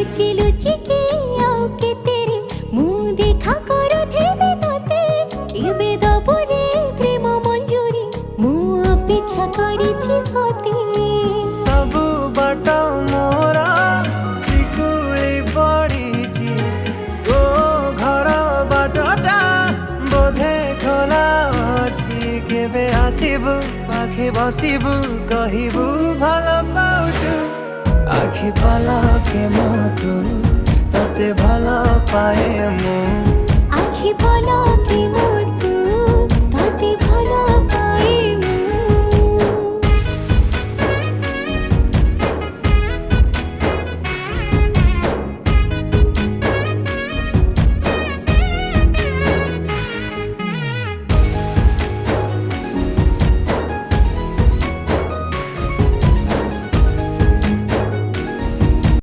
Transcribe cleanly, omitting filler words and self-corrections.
লুচি লুচি কে আও কে তেরে মুহ দেখা করুথিবি তোতে কেবে দব রে প্রেম মঞ্জুরি মু অপেক্ষা করিছি সতে सबु बाट मोरा सिकुली पड़ीची तो घर बाटटा बोधे खोला अछि केबे आसिबु पाखे बसिबु कहिबु भालो पाउछु आखि पलके मतु तते भालो पाए मु आखि पलके मो